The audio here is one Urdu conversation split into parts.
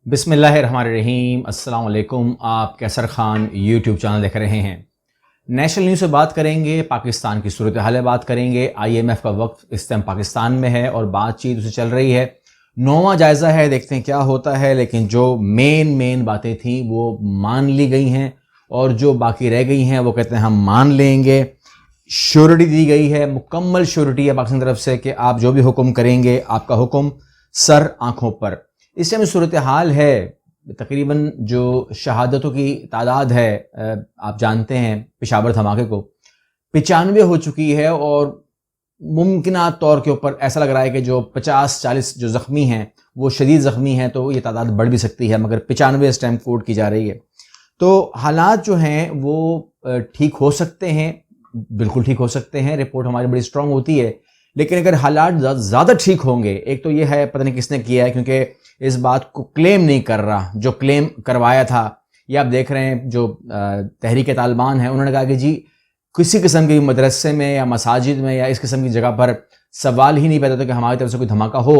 بسم اللہ الرحمن الرحیم۔ السلام علیکم۔ آپ کیسر خان یوٹیوب چینل دیکھ رہے ہیں۔ نیشنل نیوز سے بات کریں گے، پاکستان کی صورتحال بات کریں گے۔ IMF کا وقت اس ٹائم پاکستان میں ہے اور بات چیت اسے چل رہی ہے۔ 9واں جائزہ ہے، دیکھتے ہیں کیا ہوتا ہے، لیکن جو مین باتیں تھیں وہ مان لی گئی ہیں اور جو باقی رہ گئی ہیں وہ کہتے ہیں ہم مان لیں گے۔ شیورٹی دی گئی ہے، مکمل شیورٹی ہے پاکستان کی طرف سے کہ آپ جو بھی حکم کریں گے آپ کا حکم سر آنکھوں پر۔ اس ٹائم صورتحال ہے، تقریباً جو شہادتوں کی تعداد ہے، آپ جانتے ہیں پشاور دھماکے کو 95 ہو چکی ہے اور ممکنہ طور کے اوپر ایسا لگ رہا ہے کہ جو 50-40 جو زخمی ہیں وہ شدید زخمی ہیں، تو یہ تعداد بڑھ بھی سکتی ہے، مگر 95 اس ٹائم کوٹ کی جا رہی ہے۔ تو حالات جو ہیں وہ ٹھیک ہو سکتے ہیں، بالکل ٹھیک ہو سکتے ہیں، رپورٹ ہماری بڑی اسٹرانگ ہوتی ہے، لیکن اگر حالات زیادہ ٹھیک ہوں گے، ایک تو یہ ہے پتہ نہیں کس نے کیا ہے، کیونکہ اس بات کو کلیم نہیں کر رہا جو کلیم کروایا تھا۔ یہ آپ دیکھ رہے ہیں جو تحریک طالبان ہے، انہوں نے کہا کہ جی کسی قسم کے مدرسے میں یا مساجد میں یا اس قسم کی جگہ پر سوال ہی نہیں پیدا ہوتا کہ ہماری طرف سے کوئی دھماکہ ہو۔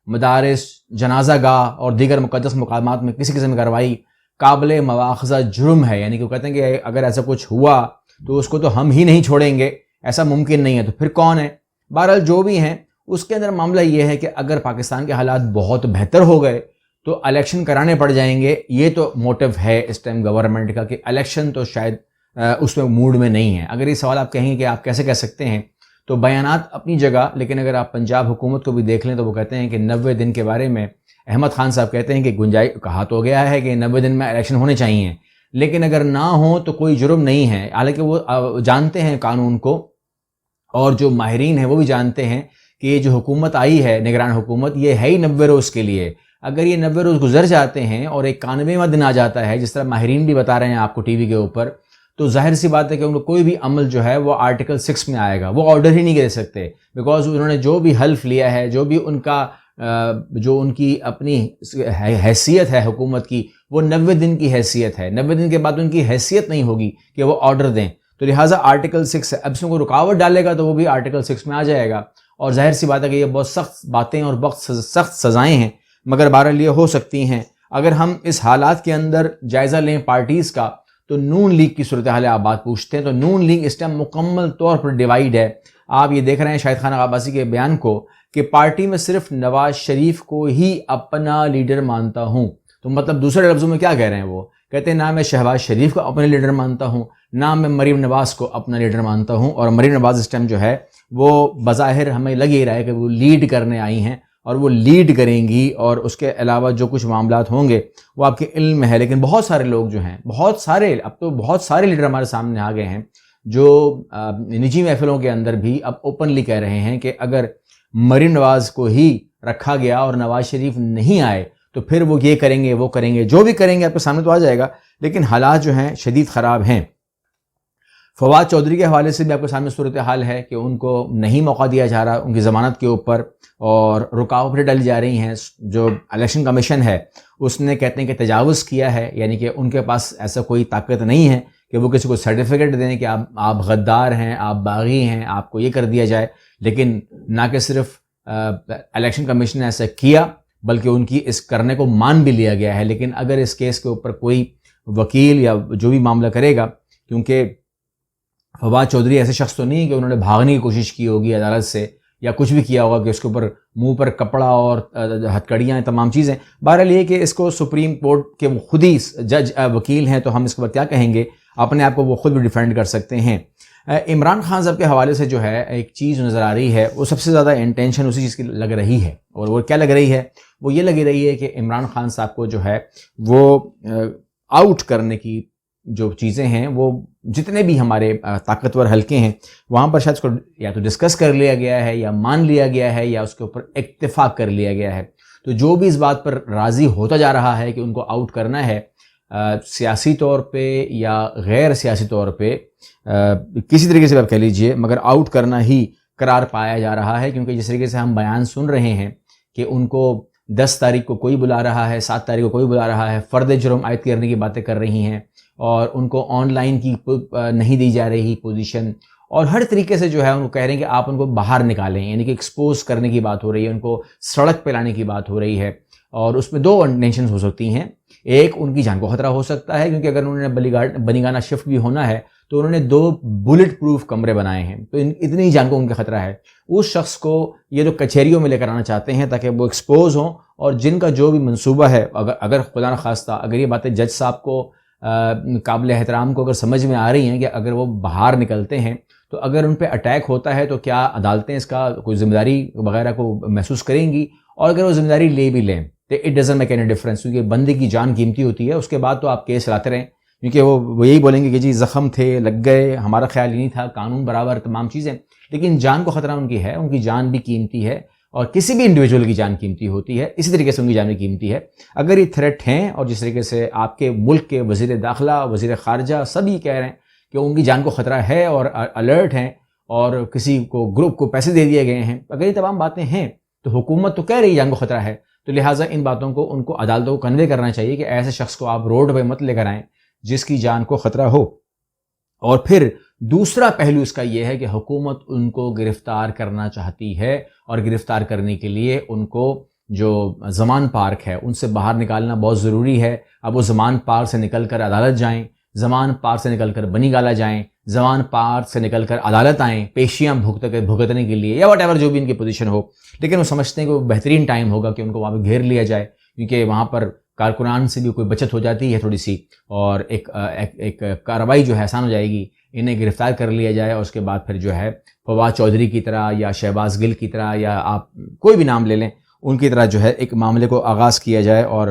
مدارس، جنازہ گاہ اور دیگر مقدس مقامات میں کسی قسم کی کارروائی قابل مواخذہ جرم ہے، یعنی کہ وہ کہتے ہیں کہ اگر ایسا کچھ ہوا تو اس کو تو ہم ہی نہیں چھوڑیں گے، ایسا ممکن نہیں ہے، تو پھر کون ہے؟ بہرحال جو بھی ہیں، اس کے اندر معاملہ یہ ہے کہ اگر پاکستان کے حالات بہت بہتر ہو گئے تو الیکشن کرانے پڑ جائیں گے۔ یہ تو موٹیو ہے اس ٹائم گورنمنٹ کا کہ الیکشن تو شاید اس میں موڈ میں نہیں ہے۔ اگر یہ سوال آپ کہیں گے کہ آپ کیسے کہہ سکتے ہیں، تو بیانات اپنی جگہ، لیکن اگر آپ پنجاب حکومت کو بھی دیکھ لیں تو وہ کہتے ہیں کہ 90 دن کے بارے میں احمد خان صاحب کہتے ہیں کہ گنجائش کہا تو گیا ہے کہ 90 دن میں الیکشن ہونے چاہیے، لیکن اگر نہ ہو تو کوئی جرم نہیں ہے۔ حالانکہ وہ جانتے ہیں قانون کو، اور جو ماہرین ہیں وہ بھی جانتے ہیں کہ یہ جو حکومت آئی ہے، نگران حکومت، یہ ہے ہی 90 روز کے لیے۔ اگر یہ 90 روز گزر جاتے ہیں اور ایک 91واں دن آ جاتا ہے، جس طرح ماہرین بھی بتا رہے ہیں آپ کو ٹی وی کے اوپر، تو ظاہر سی بات ہے کہ ان کو کوئی بھی عمل جو ہے وہ آرٹیکل 6 میں آئے گا، وہ آرڈر ہی نہیں دے سکتے، بیکاز انہوں نے جو بھی حلف لیا ہے، جو بھی ان کی اپنی حیثیت ہے حکومت کی، وہ 90 دن کی حیثیت ہے۔ 90 دن کے بعد ان کی حیثیت نہیں ہوگی کہ وہ آرڈر دیں، تو لہٰذا آرٹیکل 6 ہے۔ اب اس میں کوئی رکاوٹ ڈالے گا تو وہ بھی آرٹیکل 6 میں آ جائے گا، اور ظاہر سی بات ہے کہ یہ بہت سخت باتیں اور بہت سخت سزائیں ہیں، مگر بہرحال یہ ہو سکتی ہیں۔ اگر ہم اس حالات کے اندر جائزہ لیں پارٹیز کا، تو نون لیگ کی صورتحال آپ بات پوچھتے ہیں، تو نون لیگ اس ٹائم مکمل طور پر ڈیوائیڈ ہے۔ آپ یہ دیکھ رہے ہیں شاہد خان عباسی کے بیان کو کہ پارٹی میں صرف نواز شریف کو ہی اپنا لیڈر مانتا ہوں، تو مطلب دوسرے لفظوں میں کیا کہہ رہے ہیں؟ وہ کہتے ہیں نہ میں شہباز شریف کو اپنا لیڈر مانتا ہوں، نہ میں مریم نواز کو اپنا لیڈر مانتا ہوں، اور مریم نواز اس ٹائم جو ہے وہ بظاہر ہمیں لگ ہی رہا ہے کہ وہ لیڈ کرنے آئی ہیں اور وہ لیڈ کریں گی، اور اس کے علاوہ جو کچھ معاملات ہوں گے وہ آپ کے علم میں ہے۔ لیکن بہت سارے لوگ جو ہیں، اب تو بہت سارے لیڈر ہمارے سامنے آ گئے ہیں جو نجی محفلوں کے اندر بھی اب اوپنلی کہہ رہے ہیں کہ اگر مریم نواز کو ہی رکھا گیا اور نواز شریف نہیں آئے تو پھر وہ یہ کریں گے، وہ کریں گے، جو بھی کریں گے آپ کے سامنے تو آ جائے گا، لیکن حالات جو ہیں شدید خراب ہیں۔ فواد چودھری کے حوالے سے بھی آپ کے سامنے صورتحال ہے کہ ان کو نہیں موقع دیا جا رہا ان کی ضمانت کے اوپر، اور رکاوٹیں ڈالی جا رہی ہیں۔ جو الیکشن کمیشن ہے اس نے کہتے ہیں کہ تجاوز کیا ہے، یعنی کہ ان کے پاس ایسا کوئی طاقت نہیں ہے کہ وہ کسی کو سرٹیفکیٹ دیں کہ آپ غدار ہیں، آپ باغی ہیں، آپ کو یہ کر دیا جائے۔ لیکن نہ کہ صرف الیکشن کمیشن نے ایسا کیا، بلکہ ان کی اس کرنے کو مان بھی لیا گیا ہے۔ لیکن اگر اس کیس کے اوپر کوئی وکیل یا جو بھی معاملہ کرے گا، کیونکہ فواد چودھری ایسے شخص تو نہیں کہ انہوں نے بھاگنے کی کوشش کی ہوگی عدالت سے، یا کچھ بھی کیا ہوگا کہ اس کے اوپر منہ پر کپڑا اور ہتھکڑیاں تمام چیزیں۔ بہرحال یہ کہ اس کو سپریم کورٹ کے خود ہی جج وکیل ہیں، تو ہم اس کے بعد کیا کہیں گے، اپنے آپ کو وہ خود بھی ڈیفینڈ کر سکتے ہیں۔ عمران خان صاحب کے حوالے سے جو ہے ایک چیز نظر آ رہی ہے، وہ سب سے زیادہ انٹینشن اسی چیز کی لگ رہی ہے، اور وہ کیا لگ رہی ہے؟ وہ یہ لگ رہی ہے کہ عمران خان صاحب کو جو ہے وہ آؤٹ کرنے کی جو چیزیں ہیں، وہ جتنے بھی ہمارے طاقتور حلقے ہیں وہاں پر شاید اس کو یا تو ڈسکس کر لیا گیا ہے، یا مان لیا گیا ہے، یا اس کے اوپر اتفاق کر لیا گیا ہے۔ تو جو بھی اس بات پر راضی ہوتا جا رہا ہے کہ ان کو آؤٹ کرنا ہے، سیاسی طور پہ یا غیر سیاسی طور پہ، کسی طریقے سے آپ کہہ لیجئے، مگر آؤٹ کرنا ہی قرار پایا جا رہا ہے۔ کیونکہ جس طریقے سے ہم بیان سن رہے ہیں کہ ان کو 10 تاریخ کو کوئی بلا رہا ہے، 7 تاریخ کو کوئی بلا رہا ہے، فرد جرم عائد کرنے کی باتیں کر رہی ہیں، اور ان کو آن لائن کی نہیں دی جا رہی پوزیشن، اور ہر طریقے سے جو ہے ان کو کہہ رہے ہیں کہ آپ ان کو باہر نکالیں، یعنی کہ ایکسپوز کرنے کی بات ہو رہی ہے، ان کو سڑک پہ لانے کی بات ہو رہی ہے۔ اور اس میں دو انٹینشنز ہو سکتی ہیں. ایک ان کی جان کو خطرہ ہو سکتا ہے کیونکہ اگر انہوں نے بنی گانا شفٹ بھی ہونا ہے تو انہوں نے 2 بلٹ پروف کمرے بنائے ہیں, تو اتنی جان کو ان کا خطرہ ہے. اس شخص کو یہ جو کچہریوں میں لے کر آنا چاہتے ہیں تاکہ وہ ایکسپوز ہوں, اور جن کا جو بھی منصوبہ ہے, اگر خدا نخواستہ اگر یہ باتیں جج صاحب کو قابل احترام کو اگر سمجھ میں آ رہی ہیں کہ اگر وہ باہر نکلتے ہیں تو اگر ان پہ اٹیک ہوتا ہے تو کیا عدالتیں اس کا کوئی ذمہ داری وغیرہ کو محسوس کریں گی, اور اگر وہ ذمہ داری لے بھی لیں تو it doesn't make any difference, کیونکہ بندے کی جان قیمتی ہوتی ہے. اس کے بعد تو آپ کیس لاتے رہیں کیونکہ وہ یہی بولیں گے کہ جی زخم تھے, لگ گئے, ہمارا خیال ہی نہیں تھا, قانون برابر, تمام چیزیں. لیکن جان کو خطرہ ان کی ہے, ان کی جان بھی قیمتی ہے, اور کسی بھی انڈیویجول کی جان قیمتی ہوتی ہے, اسی طریقے سے ان کی جان بھی قیمتی ہے. اگر یہ تھریٹ ہیں, اور جس طریقے سے آپ کے ملک کے وزیر داخلہ, وزیر خارجہ سب یہ کہہ رہے ہیں کہ ان کی جان کو خطرہ ہے اور الرٹ ہیں, اور کسی کو گروپ کو پیسے دے دیے گئے ہیں, اگر یہ تمام باتیں ہیں تو حکومت تو کہہ رہی ہے جان کو خطرہ ہے, تو لہٰذا ان باتوں کو ان کو عدالتوں کو کنوے کرنا چاہیے کہ ایسے شخص کو آپ روڈ پہ مت لے کر آئیں جس کی جان کو خطرہ ہو. اور پھر دوسرا پہلو اس کا یہ ہے کہ حکومت ان کو گرفتار کرنا چاہتی ہے, اور گرفتار کرنے کے لیے ان کو جو زمان پارک ہے ان سے باہر نکالنا بہت ضروری ہے. اب وہ زمان پارک سے نکل کر عدالت جائیں, زمان پارک سے نکل کر بنی گالا جائیں, زمان پارک سے نکل کر عدالت آئیں پیشیاں بھگتنے کے لیے, یا واٹ ایور جو بھی ان کی پوزیشن ہو, لیکن وہ سمجھتے ہیں کہ وہ بہترین ٹائم ہوگا کہ ان کو وہاں پہ گھیر لیا جائے, کیونکہ وہاں پر کارکنان سے بھی کوئی بچت ہو جاتی ہے تھوڑی سی, اور ایک کارروائی جو ہے آسان ہو جائے گی. انہیں گرفتار کر لیا جائے, اور اس کے بعد پھر جو ہے فواد چودھری کی طرح یا شہباز گل کی طرح, یا آپ کوئی بھی نام لے لیں, ان کی طرح جو ہے ایک معاملے کو آغاز کیا جائے اور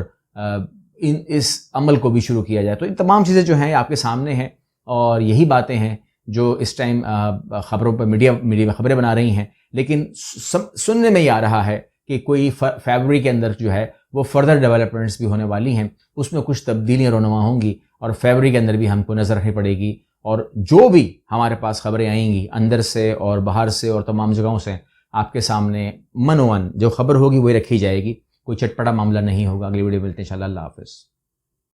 اس عمل کو بھی شروع کیا جائے. تو ان تمام چیزیں جو ہیں آپ کے سامنے ہیں, اور یہی باتیں ہیں جو اس ٹائم خبروں پہ میڈیا میں خبریں بنا رہی ہیں. لیکن سننے میں یہ آ رہا ہے کہ کوئی فیبرری کے اندر جو ہے وہ فردر ڈیولپمنٹس بھی ہونے والی ہیں, اس میں کچھ تبدیلیاں رونما ہوں گی, اور فیبرری کے اندر بھی ہم کو نظر رکھنی پڑے گی. اور جو بھی ہمارے پاس خبریں آئیں گی اندر سے اور باہر سے اور تمام جگہوں سے, آپ کے سامنے من جو خبر ہوگی وہی رکھی جائے گی, کوئی چٹپٹا معاملہ نہیں ہوگا. اگلی ویڈیو ملتے ہیں انشاءاللہ. اللہ حافظ.